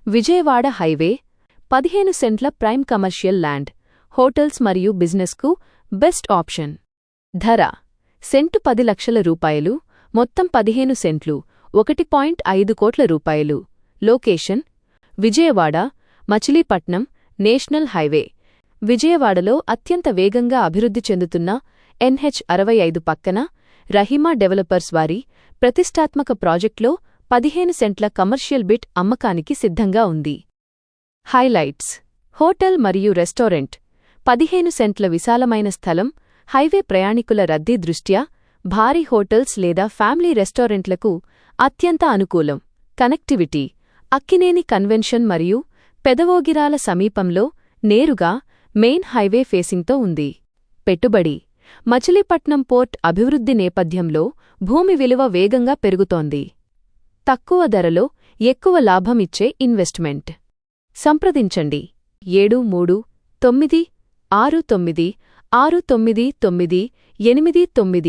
Vijayawada highway 15 సెంట్ల prime commercial land, hotels మరియు బిజినెస్కు best option. ధర సెంటు 10 లక్షల రూపాయలు, మొత్తం 15 సెంట్లు, 1.5 కోట్ల రూపాయలు. Location Vijayawada, Machilipatnam national highway. విజయవాడలో అత్యంత వేగంగా అభివృద్ధి చెందుతున్న NH-65 పక్కన రహీమా డెవలపర్స్ వారి ప్రతిష్టాత్మక ప్రాజెక్ట్లో 15 సెంట్ల కమర్షియల్ బిట్ అమ్మకానికి సిద్ధంగా ఉంది. హైలైట్స్: హోటల్ మరియు రెస్టారెంట్, 15 సెంట్ల విశాలమైన స్థలం, హైవే ప్రయాణికుల రద్దీ దృష్ట్యా భారీ హోటల్స్ లేదా ఫ్యామిలీ రెస్టారెంట్లకు అత్యంత అనుకూలం. కనెక్టివిటీ: అక్కినేని కన్వెన్షన్ మరియు పెదవోగిరాల సమీపంలో నేరుగా మెయిన్ హైవే ఫేసింగ్తో ఉంది. పెట్టుబడి: మచిలీపట్నం పోర్ట్ అభివృద్ధి నేపథ్యంలో భూమి విలువ వేగంగా పెరుగుతోంది. తక్కువ ధరలో ఎక్కువ లాభం ఇచ్చే ఇన్వెస్ట్మెంట్. సంప్రదించండి 7396969989.